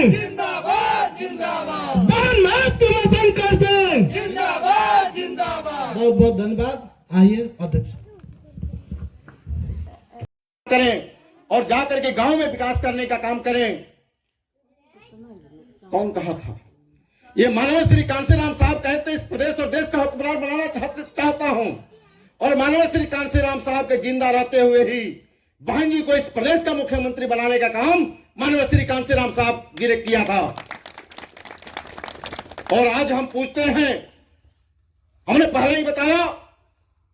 जिंदाबाद जिंदाबाद, जिंदाबाद जिंदाबाद। बहुत बहुत धन्यवाद। आइए अध्यक्ष करें और जाकर के गांव में विकास करने का काम करें। कौन कहा था? ये माननीय श्री कांशीराम साहब कहते इस प्रदेश और देश का हुक्मरान बनाना चाहता हूं, और माननीय श्री कांशीराम साहब के जिंदा रहते हुए ही बहन जी को इस प्रदेश का मुख्यमंत्री बनाने का काम माननीय श्री कांशीराम साहब जी ने किया था। और आज हम पूछते हैं, हमने पहले ही बताया,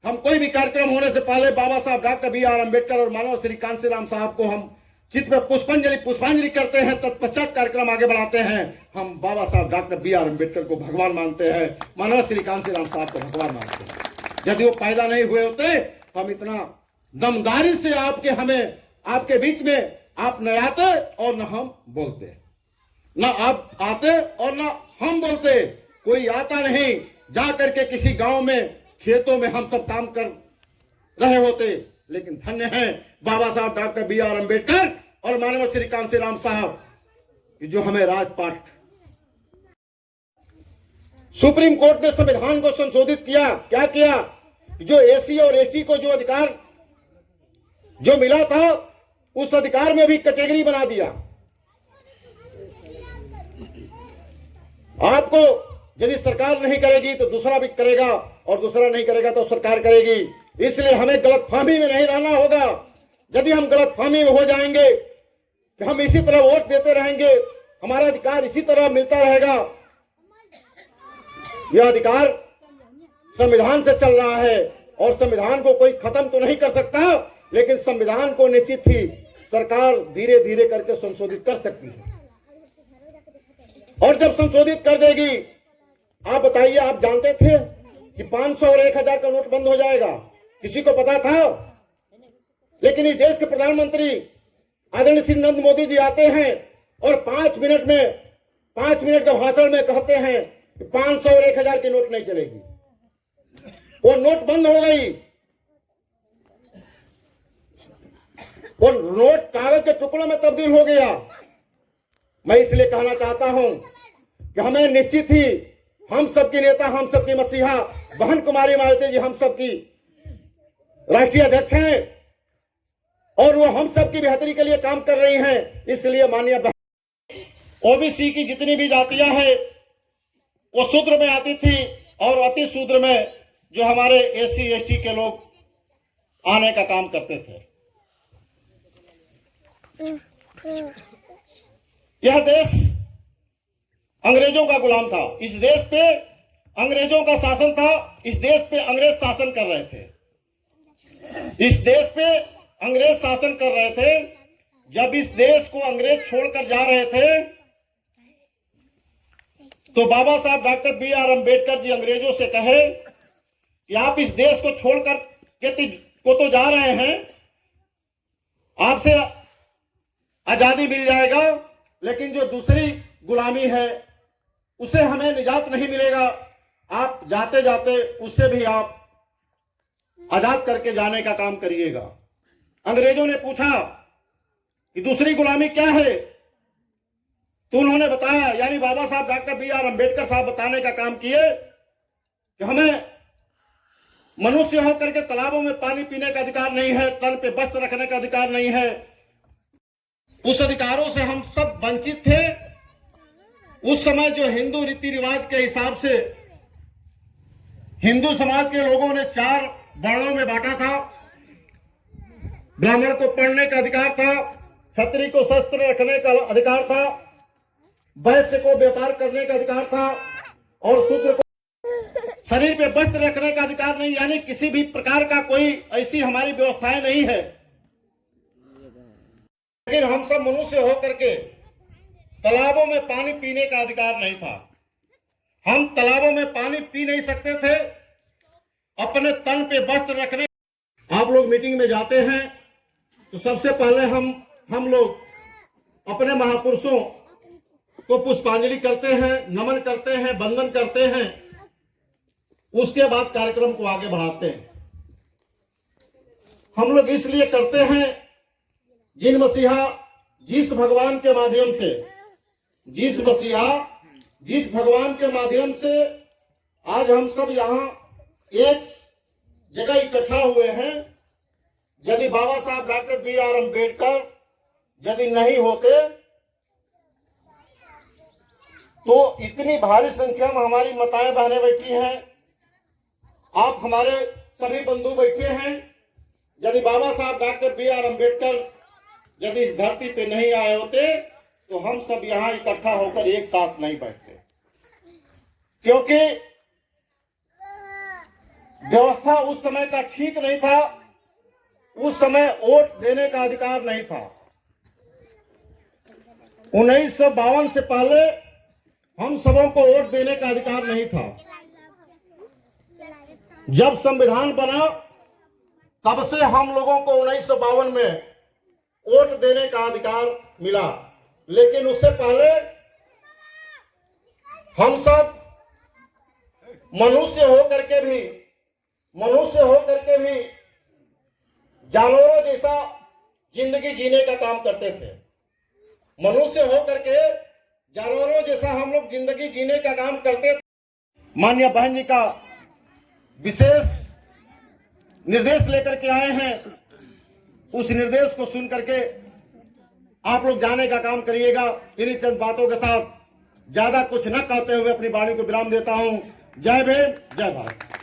हम कोई भी कार्यक्रम होने से पहले बाबा साहब डॉक्टर बी.आर. अम्बेडकर और माननीय श्री कांशीराम साहब को हम चित्र में पुष्पांजलि करते हैं, तत्पश्चात कार्यक्रम आगे बढ़ाते हैं। हम बाबा साहब डॉक्टर बी.आर. अम्बेडकर को भगवान मानते हैं, माननीय श्री कांशीराम साहब को भगवान मानते हैं। यदि वो पैदा नहीं हुए होते, हम इतना दमदारी से आपके बीच में आप न आते और न हम बोलते, न आप आते और न हम बोलते। कोई आता नहीं, जा करके किसी गांव में खेतों में हम सब काम कर रहे होते। लेकिन धन्य है बाबा साहब डॉक्टर बी.आर. अम्बेडकर और माननीय श्री कांशीराम साहब जो हमें राजपाट। सुप्रीम कोर्ट ने संविधान को संशोधित किया। क्या किया? जो एसी और एसटी को जो अधिकार जो मिला था, उस अधिकार में भी कैटेगरी बना दिया। आपको यदि सरकार नहीं करेगी तो दूसरा भी करेगा, और दूसरा नहीं करेगा तो सरकार करेगी। इसलिए हमें गलतफहमी में नहीं रहना होगा। यदि हम गलतफहमी में हो जाएंगे कि हम इसी तरह वोट देते रहेंगे, हमारा अधिकार इसी तरह मिलता रहेगा। यह अधिकार संविधान से चल रहा है, और संविधान को कोई खत्म तो नहीं कर सकता, लेकिन संविधान को निश्चित ही सरकार धीरे धीरे करके संशोधित कर सकती है। और जब संशोधित कर देगी, आप बताइए, आप जानते थे कि 500 और 1000 का नोट बंद हो जाएगा? किसी को पता था? लेकिन इस देश के प्रधानमंत्री आदरणीय श्री नरेंद्र मोदी जी आते हैं और 5 मिनट के भाषण में कहते हैं कि 500 और 1000 की नोट नहीं चलेगी। वो नोट बंद हो गई। वो नोट कागज के टुकड़ों में तब्दील हो गया। मैं इसलिए कहना चाहता हूं कि हमें निश्चित ही, हम सबकी नेता, हम सबकी मसीहा बहन कुमारी मायावती जी हम सबकी राष्ट्रीय अध्यक्ष हैं, और वो हम सबकी बेहतरी के लिए काम कर रही हैं। इसलिए माननीय ओबीसी की जितनी भी जातियां हैं वो शूद्र में आती थी, और अति शूद्र में जो हमारे एससी एसटी के लोग आने का काम करते थे। यह देश अंग्रेजों का गुलाम था। इस देश पे अंग्रेजों का शासन था। इस देश पे अंग्रेज शासन कर रहे थे। इस देश पे अंग्रेज शासन कर रहे थे। जब इस देश को अंग्रेज छोड़कर जा रहे थे, तो बाबा साहब डॉक्टर बी.आर. अम्बेडकर जी अंग्रेजों से कहे कि आप इस देश को छोड़कर को तो जा रहे हैं, आपसे आजादी मिल जाएगा, लेकिन जो दूसरी गुलामी है उसे हमें निजात नहीं मिलेगा। आप जाते जाते उससे भी आप आजाद करके जाने का काम करिएगा। अंग्रेजों ने पूछा कि दूसरी गुलामी क्या है, तो उन्होंने बताया, यानी बाबा साहब डॉक्टर बी.आर. अम्बेडकर साहब बताने का काम किए कि हमें मनुष्य होकर के तालाबों में पानी पीने का अधिकार नहीं है, तन पे वस्त्र रखने का अधिकार नहीं है। उस अधिकारों से हम सब वंचित थे। उस समय जो हिंदू रीति रिवाज के हिसाब से हिंदू समाज के लोगों ने 4 वर्णों में बांटा था। ब्राह्मण को पढ़ने का अधिकार था, क्षत्रिय को शस्त्र रखने का अधिकार था, वैश्य को व्यापार करने का अधिकार था, और शूद्र को शरीर पे वस्त्र रखने का अधिकार नहीं। यानी किसी भी प्रकार का कोई ऐसी हमारी व्यवस्थाएं नहीं है। लेकिन हम सब मनुष्य होकर के तालाबों में पानी पीने का अधिकार नहीं था। हम तालाबों में पानी पी नहीं सकते थे। अपने तन पे वस्त्र रखने, आप लोग मीटिंग में जाते हैं तो सबसे पहले हम लोग अपने महापुरुषों को पुष्पांजलि करते हैं, नमन करते हैं, वंदन करते हैं। उसके बाद कार्यक्रम को आगे बढ़ाते हैं। हम लोग इसलिए करते हैं, जिन मसीहा जिस भगवान के माध्यम से, जिस मसीहा, जिस भगवान के माध्यम से आज हम सब यहाँ एक जगह इकट्ठा हुए हैं। यदि बाबा साहब डॉक्टर बी.आर. अम्बेडकर यदि नहीं होते तो इतनी भारी संख्या में हमारी माताएं बहनें बैठी हैं, आप हमारे सभी बंधु बैठे हैं। यदि बाबा साहब डॉक्टर बी.आर. अम्बेडकर यदि इस धरती पे नहीं आए होते तो हम सब यहाँ इकट्ठा होकर एक साथ नहीं बैठते, क्योंकि व्यवस्था उस समय का ठीक नहीं था। उस समय वोट देने का अधिकार नहीं था। 1952 से पहले हम सबों को वोट देने का अधिकार नहीं था। जब संविधान बना तब से हम लोगों को 1952 में वोट देने का अधिकार मिला, लेकिन उससे पहले हम सब मनुष्य होकर के भी जानवरों जैसा जिंदगी जीने का काम करते थे। मनुष्य होकर के जानवरों जैसा हम लोग जिंदगी जीने का काम करते थे। माननीय बहन जी का विशेष निर्देश लेकर के आए हैं, उस निर्देश को सुन करके आप लोग जाने का काम करिएगा। इन्हीं चंद बातों के साथ ज्यादा कुछ न कहते हुए अपनी वाणी को विराम देता हूं। जय भीम, जय भारत।